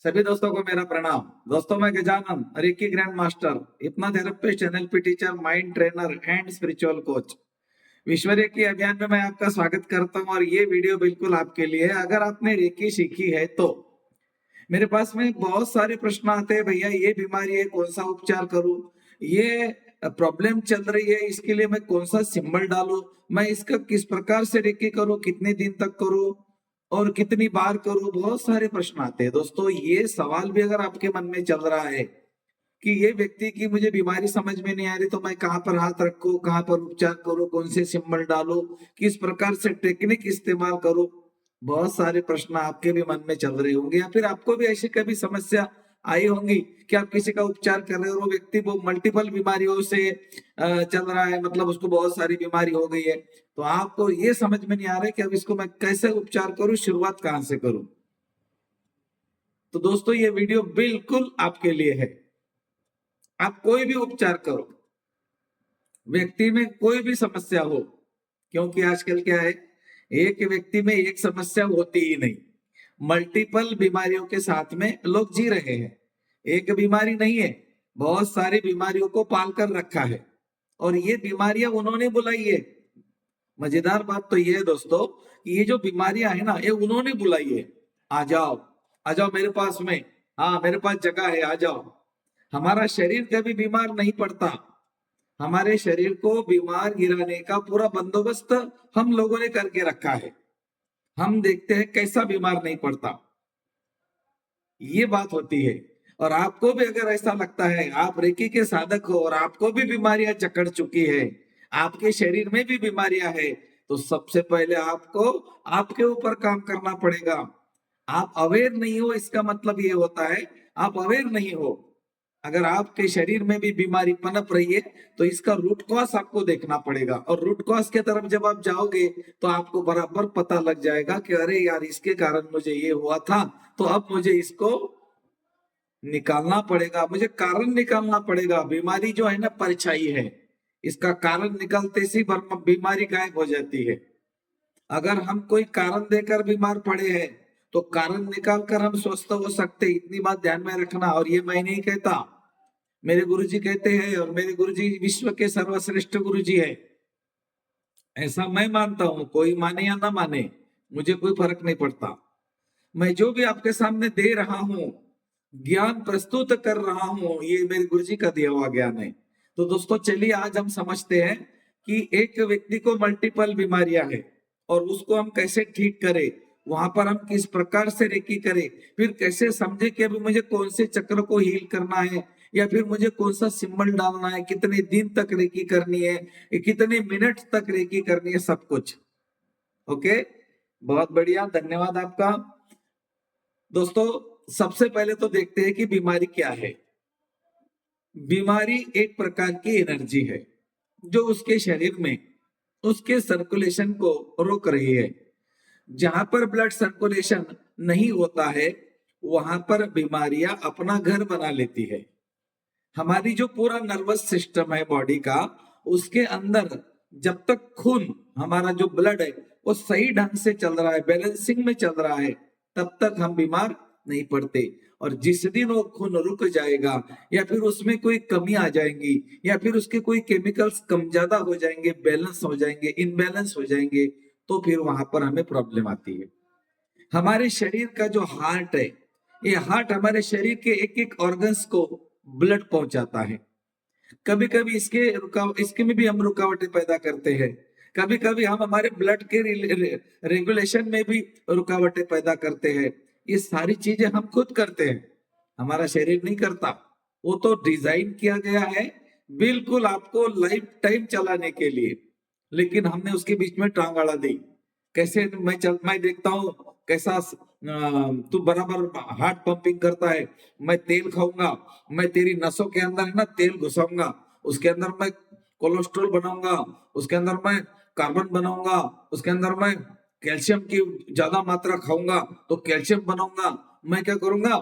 सभी दोस्तों को मेरा प्रणाम। दोस्तों, मैं Gajanan, reiki grand master, hypnotherapist, NLP teacher, mind trainer and spiritual coach. विश्व रेकी अभियान में मैं आपका स्वागत करता हूं और ये वीडियो बिल्कुल आपके लिए है। अगर आपने रेकी सीखी है तो मेरे पास में बहुत सारे प्रश्न आते हैं, भैया ये बीमारी है, कौन सा उपचार करूं, ये प्रॉब्लम चल रही है, इसके लिए मैं कौन सा सिंबल डालूं, मैं इसका किस प्रकार से रेकी करूं, कितने दिन तक करूं और कितनी बार करूं। बहुत सारे प्रश्न आते हैं दोस्तों। ये सवाल भी अगर आपके मन में चल रहा है कि ये व्यक्ति की मुझे बीमारी समझ में नहीं आ रही, तो मैं कहाँ पर हाथ रखूं, कहाँ पर उपचार करूं, कौन से सिंबल डालूं, किस प्रकार से टेक्निक इस्तेमाल करूं, बहुत सारे प्रश्न आपके भी मन में चल रहे होंगे। या फिर आपको भी ऐसी कभी समस्या आई होंगी कि आप किसी का उपचार कर रहे हो और वो व्यक्ति वो मल्टीपल बीमारियों से चल रहा है, मतलब उसको बहुत सारी बीमारी हो गई है, तो आपको ये समझ में नहीं आ रहा है कि अब इसको मैं कैसे उपचार करूं, शुरुआत कहां से करूं। तो दोस्तों, ये वीडियो बिल्कुल आपके लिए है। आप कोई भी उपचार करो, व्यक्ति में कोई भी समस्या हो, क्योंकि आजकल क्या है, एक व्यक्ति में एक समस्या होती ही नहीं, मल्टीपल बीमारियों के साथ में लोग जी रहे हैं। एक बीमारी नहीं है, बहुत सारी बीमारियों को पाल कर रखा है और ये बीमारियां उन्होंने बुलाई है। मजेदार बात तो ये है दोस्तों कि ये जो बीमारियां है ना, ये उन्होंने बुलाई है। आ जाओ, आ जाओ मेरे पास में, हाँ मेरे पास जगह है, आ जाओ। हमारा शरीर कभी बीमार नहीं पड़ता। हमारे शरीर को बीमार गिराने का पूरा बंदोबस्त हम लोगों ने करके रखा है। हम देखते हैं कैसा बीमार नहीं पड़ता, ये बात होती है। और आपको भी अगर ऐसा लगता है, आप रेकी के साधक हो और आपको भी बीमारियां जकड़ चुकी है, आपके शरीर में भी बीमारियां है, तो सबसे पहले आपको आपके ऊपर काम करना पड़ेगा। आप अवेयर नहीं हो, इसका मतलब ये होता है आप अवेयर नहीं हो। अगर आपके शरीर में भी बीमारी पनप रही है तो इसका रूट कॉज आपको देखना पड़ेगा, और रूट कॉज के तरफ जब आप जाओगे तो आपको बराबर पता लग जाएगा कि अरे यार, इसके कारण मुझे ये हुआ था, तो अब मुझे इसको निकालना पड़ेगा, मुझे कारण निकालना पड़ेगा। बीमारी जो है ना, परछाई है, इसका कारण निकलते से बीमारी गायब हो जाती है। अगर हम कोई कारण देकर बीमार पड़े हैं तो कारण निकाल कर हम स्वस्थ हो सकते, इतनी बात ध्यान में रखना। और ये मैं नहीं कहता, मेरे गुरुजी कहते हैं, और मेरे गुरुजी विश्व के सर्वश्रेष्ठ गुरुजी है, ऐसा मैं मानता हूं। कोई माने या ना माने, मुझे कोई फर्क नहीं पड़ता। मैं जो भी आपके सामने दे रहा हूं, ज्ञान प्रस्तुत कर रहा हूं, ये मेरे गुरुजी का दिया हुआ ज्ञान है। तो दोस्तों, चलिए आज हम समझते हैं कि एक व्यक्ति को मल्टीपल बीमारियां हैं और उसको हम कैसे ठीक करें, वहां पर हम किस प्रकार से रेकी करें, फिर कैसे समझे कि अभी मुझे कौन से चक्र को हील करना है, या फिर मुझे कौन सा सिंबल डालना है, कितने दिन तक रेकी करनी है, कितने मिनट तक रेकी करनी है, सब कुछ। ओके, बहुत बढ़िया, धन्यवाद आपका। दोस्तों, सबसे पहले तो देखते हैं कि बीमारी क्या है। बीमारी एक प्रकार की एनर्जी है जो उसके शरीर में उसके सर्कुलेशन को रोक रही है। जहां पर ब्लड सर्कुलेशन नहीं होता है, वहां पर बीमारियां अपना घर बना लेती है। हमारी जो पूरा नर्वस सिस्टम है बॉडी का, उसके अंदर जब तक खून, हमारा जो ब्लड है, वो सही ढंग से चल रहा है, बैलेंसिंग में चल रहा है, तब तक हम बीमार नहीं पड़ते। और जिस दिन वो खून रुक जाएगा, या फिर उसमें कोई कमी आ जाएंगी, या फिर उसके कोई केमिकल्स कम ज्यादा हो जाएंगे, बैलेंस हो जाएंगे, इनबैलेंस हो जाएंगे, तो फिर वहां पर हमें प्रॉब्लम आती है। हमारे शरीर का जो हार्ट है, ये हार्ट हमारे शरीर के एक एक ऑर्गन्स को ब्लड पहुंचाता है। कभी कभी इसके में भी हम रुकावटें पैदा करते हैं। कभी कभी हम हमारे ब्लड के रेगुलेशन में भी रुकावटें पैदा करते हैं। ये सारी चीजें हम खुद करते हैं, हमारा शरीर नहीं करता। वो तो डिजाइन किया गया है बिल्कुल आपको लाइफ टाइम चलाने के लिए, लेकिन हमने उसके बीच में टांग अड़ा दी। कैसे मैं देखता हूँ कैसा तू बराबर हार्ट पंपिंग करता है, मैं तेल खाऊंगा, मैं तेरी नसों के अंदर है ना तेल घुसाऊंगा, उसके अंदर मैं कोलेस्ट्रॉल बनाऊंगा, उसके अंदर मैं कार्बन बनाऊंगा, उसके अंदर मैं कैल्शियम की ज्यादा मात्रा खाऊंगा तो कैल्शियम बनाऊंगा। मैं क्या करूंगा,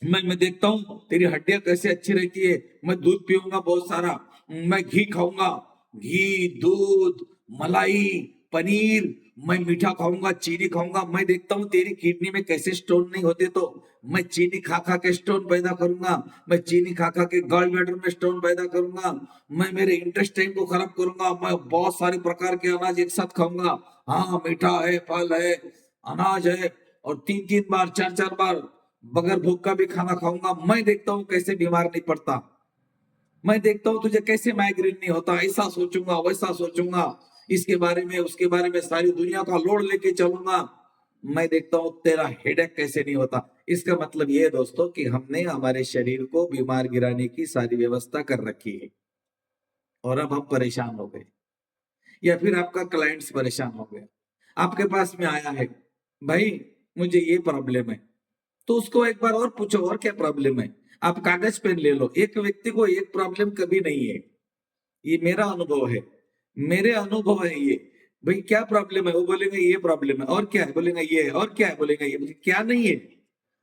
मैं देखता हूँ तेरी हड्डियां कैसे अच्छी रहती है, मैं दूध पीऊंगा बहुत सारा, मैं घी खाऊंगा, घी, दूध, मलाई, पनीर, मैं मीठा खाऊंगा, चीनी खाऊंगा, मैं देखता हूँ तेरी किडनी में कैसे स्टोन नहीं होते, तो मैं चीनी खा खा के स्टोन पैदा करूंगा, मैं चीनी खा खा के गॉल ब्लैडर में स्टोन पैदा करूंगा, मैं मेरे इंटेस्टाइन को खराब करूंगा, मैं बहुत सारे प्रकार के अनाज एक साथ खाऊंगा। हाँ, मीठा है, फल है, अनाज है, और 3-3 बार, 4-4 बार बगैर भूख का भी खाना खाऊंगा। मैं देखता हूँ कैसे बीमार नहीं पड़ता, मैं देखता हूँ तुझे कैसे माइग्रेन नहीं होता, ऐसा सोचूंगा, वैसा सोचूंगा, इसके बारे में उसके बारे में सारी दुनिया का लोड लेके चलूंगा। मैं देखता हूँ तेरा हेडेक कैसे नहीं होता। इसका मतलब ये है दोस्तों कि हमने हमारे शरीर को बीमार गिराने की सारी व्यवस्था कर रखी है, और अब हम परेशान हो गए, या फिर आपका क्लाइंट्स परेशान हो गया, आपके पास में आया है, भाई मुझे ये प्रॉब्लम है, तो उसको एक बार और पूछो और क्या प्रॉब्लम है। आप कागज पेन ले लो, एक व्यक्ति को एक प्रॉब्लम कभी नहीं है, ये मेरा अनुभव है, मेरे अनुभव है ये। भाई क्या प्रॉब्लम है, वो बोलेंगे ये प्रॉब्लम है, और क्या है बोलेंगे ये है, और क्या है बोलेंगे ये, क्या नहीं है,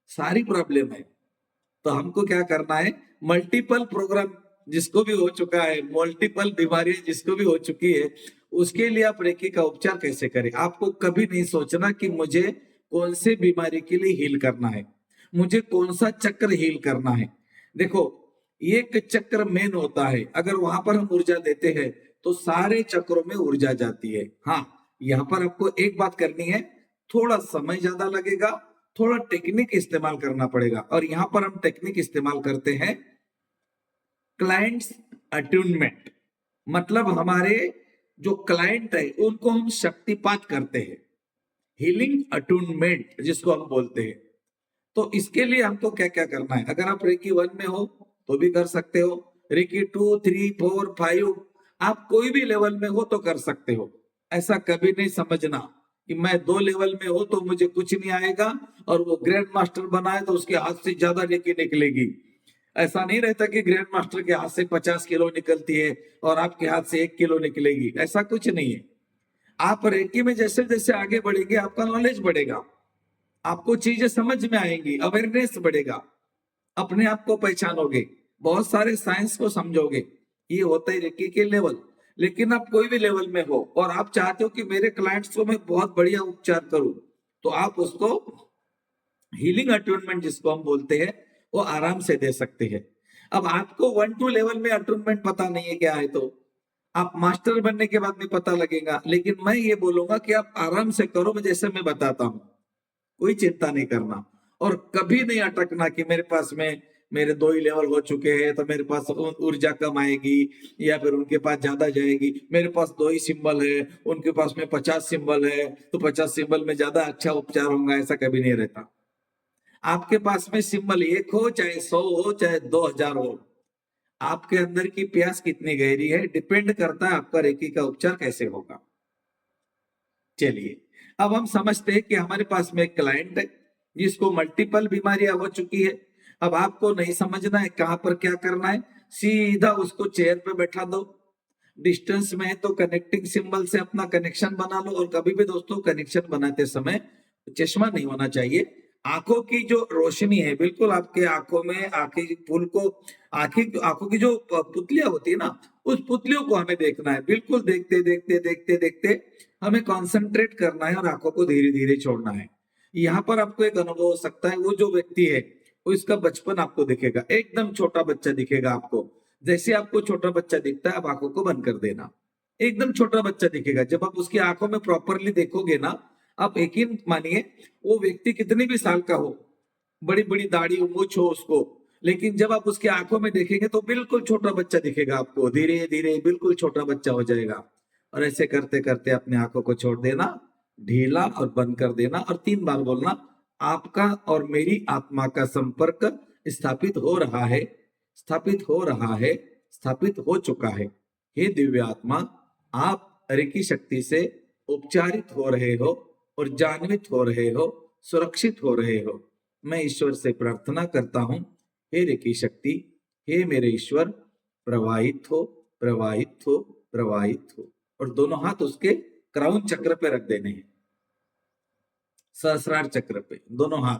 सारी प्रॉब्लम है। तो हमको क्या करना है, मल्टीपल प्रोग्राम जिसको भी हो चुका है, मल्टीपल बीमारियां जिसको भी हो चुकी है, उसके लिए आप रेकी का उपचार कैसे करें। आपको कभी नहीं सोचना कि मुझे कौन से बीमारी के लिए हील करना है, मुझे कौन सा चक्र हील करना है। देखो, एक चक्र मेन होता है, अगर वहां पर हम ऊर्जा देते हैं तो सारे चक्रों में ऊर्जा जाती है। हाँ, यहाँ पर आपको एक बात करनी है, थोड़ा समय ज्यादा लगेगा, थोड़ा टेक्निक इस्तेमाल करना पड़ेगा, और यहां पर हम टेक्निक इस्तेमाल करते हैं क्लाइंट्स अट्यूनमेंट। मतलब हमारे जो क्लाइंट है उनको हम शक्तिपात करते हैं, हीलिंग अट्यूनमेंट जिसको हम बोलते हैं। तो इसके लिए हमको क्या क्या करना है, अगर आप रेकी 1 में हो तो भी कर सकते हो, रेकी 2, 3, 4, 5, आप कोई भी लेवल में हो तो कर सकते हो। ऐसा कभी नहीं समझना कि मैं 2 लेवल में हो तो मुझे कुछ नहीं आएगा, और वो ग्रैंड मास्टर बनाए तो उसके हाथ से ज्यादा रेकी निकलेगी। ऐसा नहीं रहता कि ग्रैंड मास्टर के हाथ से 50 किलो निकलती है और आपके हाथ से 1 किलो निकलेगी, ऐसा कुछ नहीं है। आप रेकी में जैसे जैसे आगे बढ़ेंगे आपका नॉलेज बढ़ेगा, आपको चीजें समझ में आएंगी, अवेयरनेस बढ़ेगा, अपने आप को पहचानोगे, बहुत सारे साइंस को समझोगे। ये होता है रेकी के लेवल। लेकिन आप कोई भी लेवल में हो और आप चाहते हो कि मेरे क्लाइंट्स को मैं बहुत बढ़िया उपचार करूं, तो आप उसको हीलिंग अटूनमेंट जिसको हम बोलते हैं वो आराम से दे सकते हैं। अब आपको 1-2 लेवल में अटूनमेंट पता नहीं है क्या है, तो आप मास्टर बनने के बाद में पता लगेगा। लेकिन मैं ये बोलूंगा कि आप आराम से करो, जैसे मैं बताता हूँ, कोई चिंता नहीं करना, और कभी नहीं अटकना कि मेरे पास में मेरे 2 ही लेवल हो चुके हैं तो मेरे पास ऊर्जा कम आएगी, या फिर उनके पास ज्यादा जाएगी। मेरे पास 2 ही सिंबल है, उनके पास में 50 सिंबल है, तो 50 सिंबल में ज्यादा अच्छा उपचार होगा, ऐसा कभी नहीं रहता। आपके पास में सिंबल 1 हो, चाहे 100 हो, चाहे 2000 हो, आपके अंदर की प्यास कितनी गहरी है डिपेंड करता है आपका रेकी का उपचार कैसे होगा। चलिए, अब हम समझते हैं कि हमारे पास में एक क्लाइंट है जिसको मल्टीपल बीमारियां हो चुकी है। अब आपको नहीं समझना है कहां पर क्या करना है, सीधा उसको चेयर पे बैठा दो, डिस्टेंस में है तो कनेक्टिंग सिंबल से अपना कनेक्शन बना लो। और कभी भी दोस्तों कनेक्शन बनाते समय चश्मा नहीं होना चाहिए, आंखों की जो रोशनी है बिल्कुल आपके आंखों में, आंखें फूल को, आंखें आंखों की जो पुतलियां होती है ना, उस पुतलियों को हमें देखना है, बिल्कुल देखते देखते देखते देखते हमें कंसंट्रेट करना है और आंखों को धीरे धीरे छोड़ना है। यहाँ पर आपको एक अनुभव हो सकता है, वो जो व्यक्ति है वो इसका बचपन आपको दिखेगा, एकदम छोटा बच्चा दिखेगा आपको। जैसे आपको छोटा बच्चा दिखता है, आप आंखों को बंद कर देना, एकदम छोटा बच्चा दिखेगा। जब आप उसकी आंखों में प्रॉपरली देखोगे ना, आप यकीन मानिए, वो व्यक्ति कितने भी साल का हो, बड़ी बड़ी दाढ़ी मूछ हो उसको, लेकिन जब आप उसकी आंखों में देखेंगे तो बिल्कुल छोटा बच्चा दिखेगा आपको, धीरे धीरे बिल्कुल छोटा बच्चा हो जाएगा। और ऐसे करते करते अपने आंखों को छोड़ देना, ढीला और बंद कर देना, और 3 बार बोलना, आपका और मेरी आत्मा का संपर्क स्थापित हो रहा है, स्थापित हो रहा है, स्थापित हो चुका है। हे दिव्य आत्मा, आप रेकी शक्ति से उपचारित हो रहे हो और जान्वित हो रहे हो, सुरक्षित हो रहे हो। मैं ईश्वर से प्रार्थना करता हूं, हे रेकी शक्ति, हे मेरे ईश्वर, प्रवाहित हो, प्रवाहित हो, प्रवाहित हो। और दोनों हाथ उसके क्राउन चक्र पे रख देने हैं, सहस्रार चक्र पे दोनों हाथ,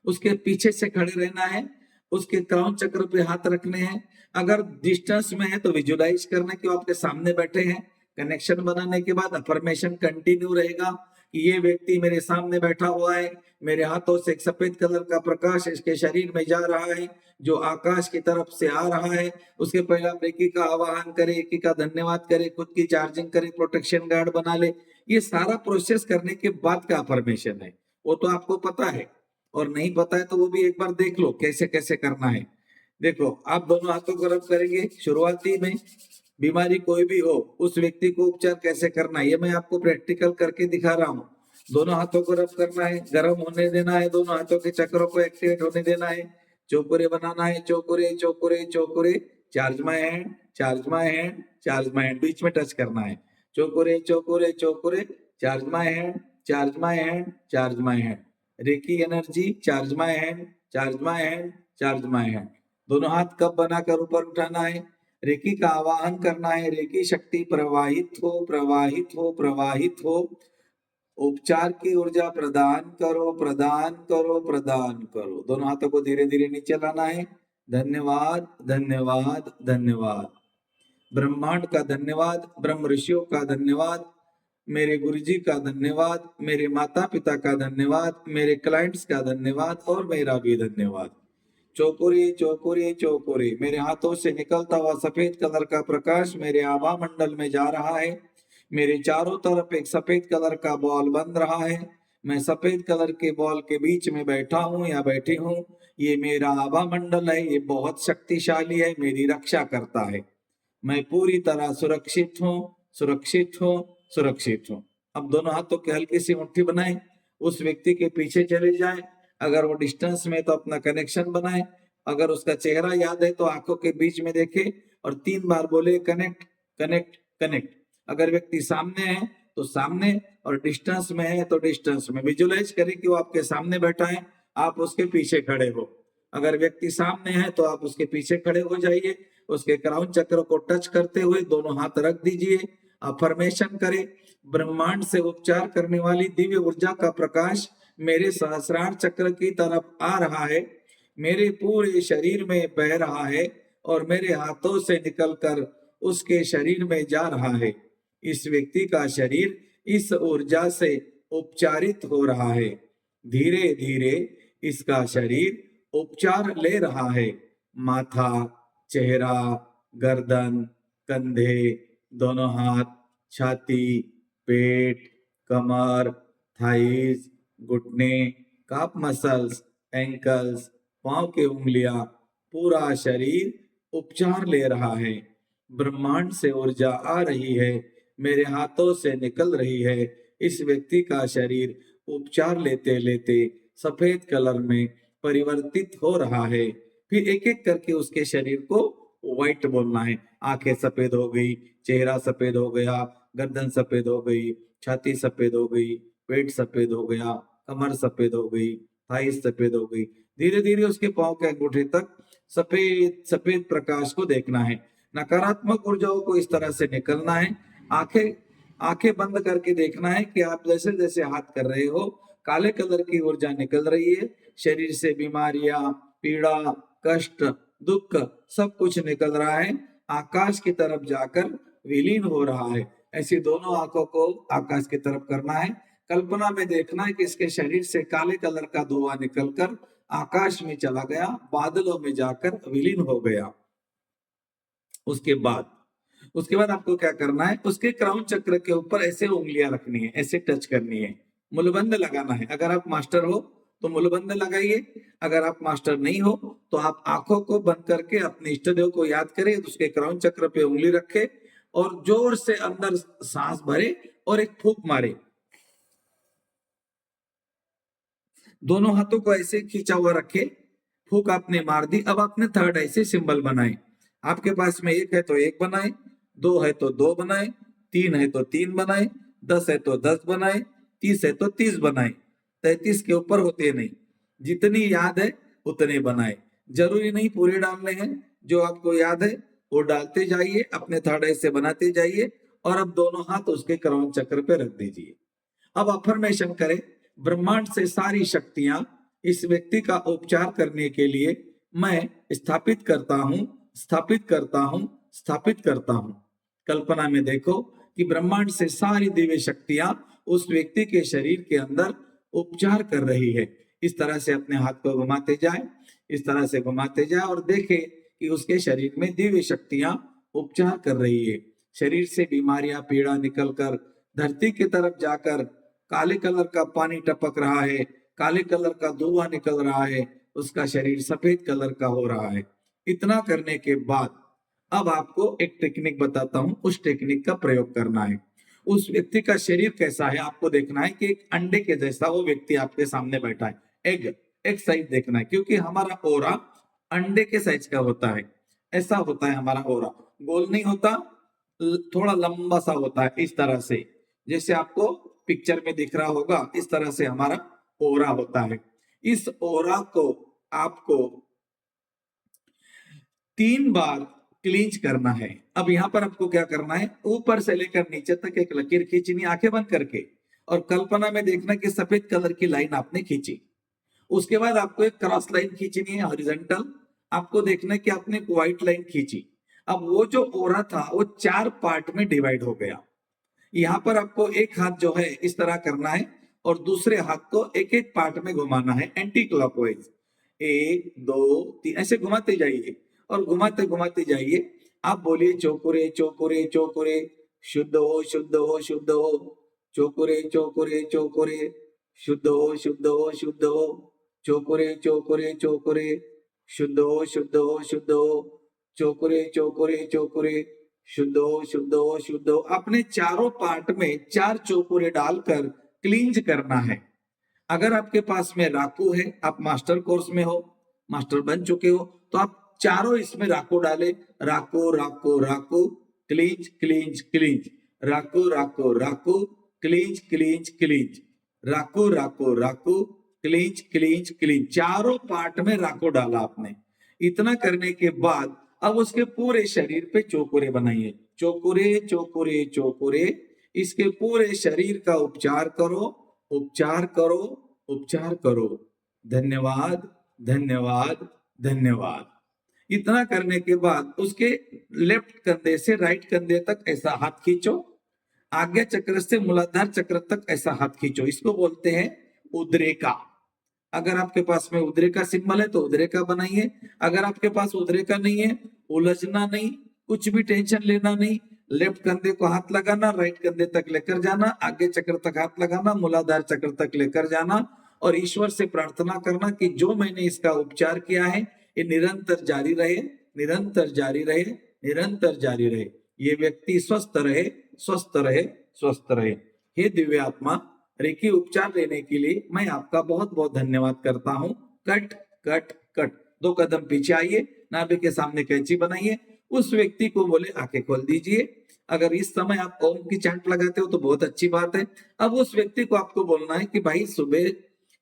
उसके पीछे से खड़े रहना है, उसके क्राउन चक्र पे हाथ रखने हैं। अगर डिस्टेंस में है तो विजुलाइज करना कि वो आपके सामने बैठे हैं। कनेक्शन बनाने के बाद अफर्मेशन कंटिन्यू रहेगा, कि ये व्यक्ति मेरे सामने बैठा हुआ है, मेरे हाथों से एक सफेद कलर का प्रकाश इसके शरीर में जा रहा है जो आकाश की तरफ से आ रहा है। उसके पहले आप रेकी का आवाहन करें, रेकी का धन्यवाद करें, खुद की चार्जिंग करें, प्रोटेक्शन गार्ड बना ले। ये सारा प्रोसेस करने के बाद का अफर्मेशन है, वो तो आपको पता है, और नहीं पता है तो वो भी एक बार देख लो कैसे कैसे करना है। देखो, आप दोनों हाथों को रब करेंगे। शुरुआती में बीमारी कोई भी हो, उस व्यक्ति को उपचार कैसे करना है ये मैं आपको प्रैक्टिकल करके दिखा रहा हूँ। दोनों हाथों को रब करना है, गर्म होने देना है, दोनों हाथों के चक्रों को एक्टिवेट होने देना है, चौकुरे बनाना है, चौकुरे चौकुरे चौकुरे, charge my hand, charge my hand, charge my hand, बीच में टच करना है, चौकुरे चौकुरे चौकुरे, charge my hand, charge my hand, charge my hand, reiki energy, charge my hand, charge my hand, charge my hand. दोनों हाथ कब बनाकर ऊपर उठाना है, रेकी का आवाहन करना है, रेकी शक्ति प्रवाहित हो, प्रवाहित हो, प्रवाहित हो, उपचार की ऊर्जा प्रदान करो, प्रदान करो, प्रदान करो। दोनों हाथों को धीरे धीरे नीचे लाना है। धन्यवाद, धन्यवाद, धन्यवाद। ब्रह्मांड का धन्यवाद, ब्रह्म ऋषियों का धन्यवाद, मेरे गुरुजी का धन्यवाद, मेरे माता पिता का धन्यवाद, मेरे क्लाइंट्स का धन्यवाद और मेरा भी धन्यवाद। चौकुरी चौकुरी चौकुरी, मेरे हाथों से निकलता हुआ सफेद कलर का प्रकाश मेरे आभा मंडल में जा रहा है। मेरे चारों तरफ एक सफेद कलर का बॉल बन रहा है। मैं सफेद कलर के बॉल के बीच में बैठा हूँ या बैठी हूँ। ये मेरा आभा मंडल है, ये बहुत शक्तिशाली है, मेरी रक्षा करता है। मैं पूरी तरह सुरक्षित हूँ, सुरक्षित हूँ, सुरक्षित हूँ। अब दोनों हाथों की हल्की सी मुट्ठी बनाएं, उस व्यक्ति के पीछे चले जाएं। अगर वो डिस्टेंस में तो अपना कनेक्शन बनाए, अगर उसका चेहरा याद है तो आंखों के बीच में देखे और 3 बार बोले कनेक्ट, कनेक्ट, कनेक्ट। अगर व्यक्ति सामने है तो सामने, और डिस्टेंस में है तो डिस्टेंस में। विजुलाइज करें कि वो आपके सामने बैठा है, आप उसके पीछे खड़े हो। अगर व्यक्ति सामने है तो आप उसके पीछे खड़े हो जाइए, उसके क्राउन चक्र को टच करते हुए दोनों हाथ रख दीजिए। अफर्मेशन करें, ब्रह्मांड से उपचार करने वाली दिव्य ऊर्जा का प्रकाश मेरे सहस्रार चक्र की तरफ आ रहा है, मेरे पूरे शरीर में बह रहा है और मेरे हाथों से निकलकर उसके शरीर में जा रहा है। इस व्यक्ति का शरीर इस ऊर्जा से उपचारित हो रहा है। धीरे धीरे इसका शरीर उपचार ले रहा है। माथा, चेहरा, गर्दन, कंधे, दोनों हाथ, छाती, पेट, कमर, थाइज, घुटने, काफ मसल्स, एंकल्स, पांव की उंगलियां, पूरा शरीर उपचार ले रहा है। ब्रह्मांड से ऊर्जा आ रही है, मेरे हाथों से निकल रही है। इस व्यक्ति का शरीर उपचार लेते लेते सफेद कलर में परिवर्तित हो रहा है। फिर एक एक करके उसके शरीर को व्हाइट बोलना है। आंखें सफेद हो गई, चेहरा सफेद हो गया, गर्दन सफेद हो गई, छाती सफेद हो गई, पेट सफेद हो गया, कमर सफेद हो गई, थाइस सफेद हो गई। धीरे धीरे उसके पांव के अंगूठे तक सफेद सफेद प्रकाश को देखना है। नकारात्मक ऊर्जाओं को इस तरह से निकलना है। आंखें आंखें बंद करके देखना है कि आप जैसे जैसे हाथ कर रहे हो, काले कलर की ऊर्जा निकल रही है। शरीर से बीमारियां, पीड़ा, कष्ट, दुख सब कुछ निकल रहा है, आकाश की तरफ जाकर विलीन हो रहा है। ऐसी दोनों आंखों को आकाश की तरफ करना है। कल्पना में देखना है कि इसके शरीर से काले कलर का धुआं निकलकर आकाश में चला गया, बादलों में जाकर विलीन हो गया। उसके बाद आपको क्या करना है, उसके क्राउन चक्र के ऊपर ऐसे उंगलियां रखनी है, ऐसे टच करनी है, मुलबंद लगाना है। अगर आप मास्टर हो तो मुलबंद लगाइए, अगर आप मास्टर नहीं हो तो आप आंखों को बंद करके अपने इष्ट देव को याद करें, उसके क्राउन चक्र पे उंगली रखे और जोर से अंदर सांस भरे और एक फूंक मारे। दोनों हाथों को ऐसे खींचा हुआ रखे, फूंक आपने मार दी। अब आपने थर्ड आई से सिंबल बनाए। आपके पास में 1 है तो 1 बनाए, 2 है तो 2 बनाए, 3 है तो 3 बनाए, 10 है तो 10 बनाए, 30 है तो 30 बनाए। 33 के ऊपर होते नहीं, जितनी याद है उतने बनाए। जरूरी नहीं पूरे डालने हैं, जो आपको याद है वो डालते जाइए, अपने थर्ड आई से बनाते जाइए और अब दोनों हाथ उसके क्राउन चक्र पे रख दीजिए। अब अफर्मेशन करें, ब्रह्मांड से सारी शक्तियां इस व्यक्ति का उपचार करने के लिए मैं स्थापित करता हूं, स्थापित करता हूं, स्थापित करता हूं। कल्पना में देखो कि ब्रह्मांड से सारी दिव्य शक्तियां उस व्यक्ति के शरीर के अंदर उपचार कर रही है। इस तरह से अपने हाथ को घुमाते जाए, इस तरह से घुमाते जाए और देखे कि उसके शरीर में दिव्य शक्तियां उपचार कर रही है। शरीर से बीमारियां, पीड़ा निकलकर धरती की तरफ जाकर काले कलर का पानी टपक रहा है, काले कलर का धुआं निकल रहा है, उसका शरीर सफेद कलर का हो रहा है। इतना करने के बाद अब आपको एक टेक्निक बताता हूं, उस टेक्निक का प्रयोग करना है। उस व्यक्ति का शरीर कैसा है आपको देखना है कि एक अंडे के जैसा वो व्यक्ति आपके सामने बैठा है। एक साइज देखना है, क्योंकि हमारा ओरा अंडे के साइज का होता है। ऐसा होता है हमारा ओरा, गोल नहीं होता, थोड़ा लंबा सा होता है। इस तरह से जैसे आपको पिक्चर में दिख रहा होगा, इस तरह से हमारा ओरा होता है। इस ओरा को आपको 3 बार क्लींच करना है। अब यहाँ पर आपको क्या करना है, ऊपर से लेकर नीचे तक एक लकीर खींचनी आंखें बंद करके, और कल्पना में देखना कि सफेद कलर की लाइन आपने खींची। उसके बाद आपको एक क्रॉस लाइन खींचनी है हॉरिजॉन्टल। आपको देखना है कि आपने एक व्हाइट लाइन खींची। अब वो जो ओरा था वो 4 पार्ट में डिवाइड हो गया। यहाँ पर आपको एक हाथ जो है इस तरह करना है और दूसरे हाथ को एक एक पार्ट में घुमाना है एंटी क्लॉकवाइज। 1 2 3 ऐसे घुमाते जाइए और घुमाते घुमाते जाइए। आप बोलिए चोकुरे चोकुरे चोकुरे, शुद्ध हो शुद्ध हो शुद्ध हो, चोकुरे चोकुरे चोकुरे, शुद्ध हो शुद्ध हो शुद्ध हो, चोकुरे चोकुरे चोकुरे, शुद्ध हो शुद्ध हो शुद्ध हो, चोकुरे चोकुरे चोकुरे, शुद्ध हो शुद्ध हो शुद्ध हो। अपने चारों पार्ट में 4 चोकुरे डालकर क्लींज करना है। अगर आपके पास में राकू है, आप मास्टर कोर्स में हो, मास्टर बन चुके हो, तो आप चारों इसमें राकू डाले। राकू राकू राकू, cleanse cleanse cleanse, राकू राकू राकू, cleanse cleanse cleanse, राकू राकू राकू, cleanse cleanse cleanse. चारों पार्ट में राकू डाला आपने। इतना करने के बाद अब उसके पूरे शरीर पे चोकुरे बनाइए। चोकुरे चोकुरे चोकुरे, इसके पूरे शरीर का उपचार करो, उपचार करो, उपचार करो। धन्यवाद धन्यवाद धन्यवाद। इतना करने के बाद उसके लेफ्ट कंधे से राइट कंधे तक ऐसा हाथ खींचो, आज्ञा चक्र से मूलाधार चक्र तक ऐसा हाथ खींचो। इसको बोलते हैं उद्रेका। अगर आपके पास में उद्रेका सिंबल है तो उद्रेका बनाइए। अगर आपके पास उद्रेका नहीं है, उलझना नहीं, कुछ भी टेंशन लेना नहीं। लेफ्ट कंधे को हाथ लगाना, राइट कंधे तक लेकर जाना, आगे चक्र तक हाथ लगाना, मूलाधार चक्र तक लेकर जाना और ईश्वर से प्रार्थना करना कि जो मैंने इसका उपचार किया है ये निरंतर जारी रहे, निरंतर जारी रहे, निरंतर जारी रहे। ये व्यक्ति स्वस्थ रहे, स्वस्थ रहे, स्वस्थ रहे। हे दिव्य आत्मा, रेकी उपचार लेने के लिए मैं आपका बहुत बहुत धन्यवाद करता हूँ। Cut cut cut. 2 कदम पीछे आइए, नाभि के सामने कैंची बनाइए, उस व्यक्ति को बोले आंखें खोल दीजिए। अगर इस समय आप ओम की चांट लगाते हो तो बहुत अच्छी बात है। अब उस व्यक्ति को आपको बोलना है कि भाई सुबह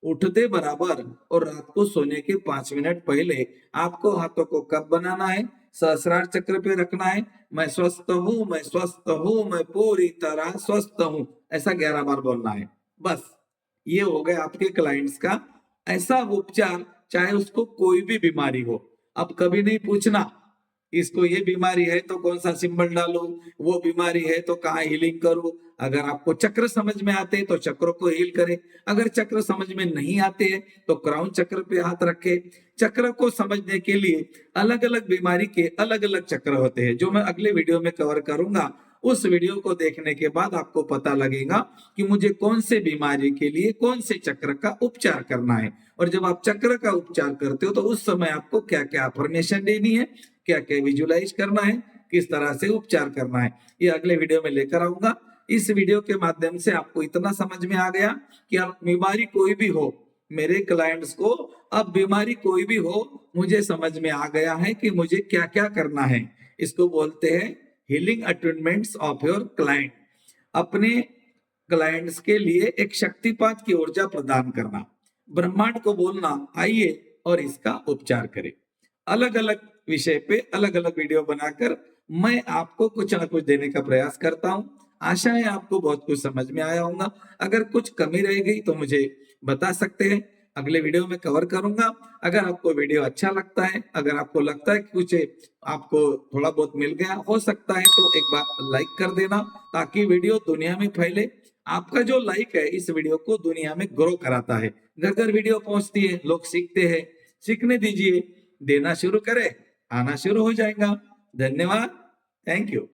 उठते बराबर और रात को सोने के 5 मिनट पहले आपको हाथों को कब बनाना है, सहस्रार चक्र पे रखना है। मैं स्वस्थ हूँ, मैं स्वस्थ हूँ, मैं पूरी तरह स्वस्थ हूँ, ऐसा 11 बार बोलना है। बस ये हो गया आपके क्लाइंट्स का ऐसा उपचार, चाहे उसको कोई भी बीमारी हो। अब कभी नहीं पूछना इसको ये बीमारी है तो कौन सा सिंबल डालूं, वो बीमारी है तो कहाँ हीलिंग करूं। अगर आपको चक्र समझ में आते हैं तो चक्रों को हील करें। अगर चक्र समझ में नहीं आते हैं तो क्राउन चक्र पे हाथ रखे। चक्र को समझने के लिए अलग अलग बीमारी के अलग अलग चक्र होते हैं, जो मैं अगले वीडियो में कवर करूंगा। उस वीडियो को देखने के बाद आपको पता लगेगा कि मुझे कौन से बीमारी के लिए कौन से चक्र का उपचार करना है। और जब आप चक्र का उपचार करते हो तो उस समय आपको क्या क्या अफर्मेशन देनी है, क्या क्या विजुलाइज करना है, किस तरह से उपचार करना है, ये अगले वीडियो में लेकर आऊंगा। इस वीडियो के माध्यम से आपको इतना समझ में आ गया कि अब बीमारी कोई भी हो, मेरे क्लाइंट्स को अब बीमारी कोई भी हो, मुझे समझ में आ गया है कि मुझे क्या क्या करना है। इसको बोलते हैं healing attainments of your client. अपने क्लाइंट्स के लिए एक शक्तिपात की ऊर्जा प्रदान करना। ब्रह्मांड को बोलना आइए और इसका उपचार करें। अलग अलग विषय पे अलग अलग वीडियो बनाकर मैं आपको कुछ ना कुछ देने का प्रयास करता हूँ। आशा है आपको बहुत कुछ समझ में आया होगा। अगर कुछ कमी रह गई तो मुझे बता सकते हैं। अगले वीडियो में कवर करूंगा। अगर आपको वीडियो अच्छा लगता है, अगर आपको लगता है कि कुछ आपको थोड़ा बहुत मिल गया हो सकता है, तो एक बार लाइक कर देना ताकि वीडियो दुनिया में फैले। आपका जो लाइक है इस वीडियो को दुनिया में ग्रो कराता है। घर घर वीडियो पहुंचती है, लोग सीखते हैं, सीखने दीजिए, देना शुरू करें, आना शुरू हो जाएगा। धन्यवाद, थैंक यू।